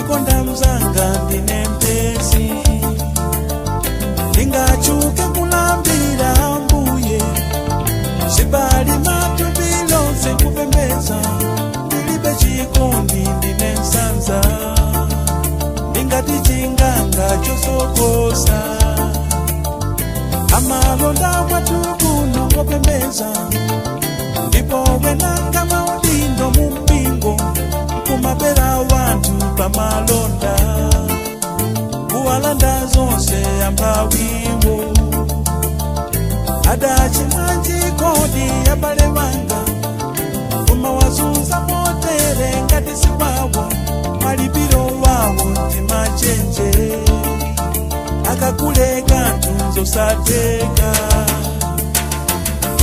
ndikonda mzanga ndine mpesi ndingachuke kulambira Ambuye sibali matubilo sekupembeza ndilibe chikondi ndine nsanza ndingati chinganga chosokosa amalonda mwatukuno ngopembeza ndipo wenanga maudindo mumpingo kumapera wantu pamalonda kuwalanda zonse ambawiwo adachimwanji kodi abale wanga kumawazunza motere ngati siwawo malipiro wawo timachenje akakuleka nzosateka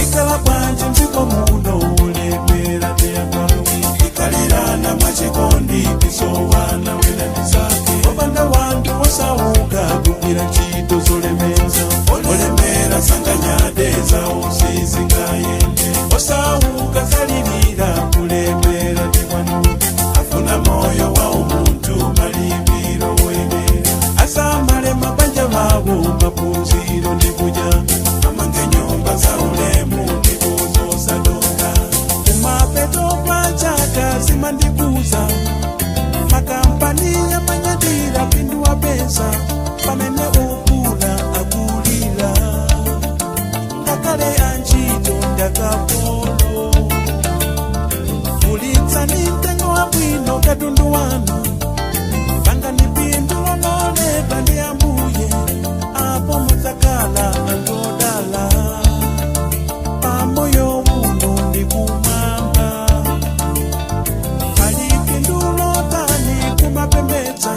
ikala bwanji mziko muno ulemera ndeyakawi ikalirana mwachikondi tisowana wena ndisake obanda wantu wasauka kugira ntchito zolemeza olemera sanganyadeza usizingayende osauka salirira kulemera ndikwanu afuna moyo wa umuntu malipiro wenera asamale mabanja wabo mapunziro ndikuja amange nyumba za ulemu ndikuzosadonga kumapeto kwa chaka zimandikuza makampani yamanyadira pindu wa pesa pamene ukula akulila ngakale anchito ndakapolo kulitsani mtengo wa bwino katundu wanu panga ni pindu lololeba ndi Ambuye apo mutakala angodala pamoyo uno ndikumwamba pali pindu lotani kumapembedza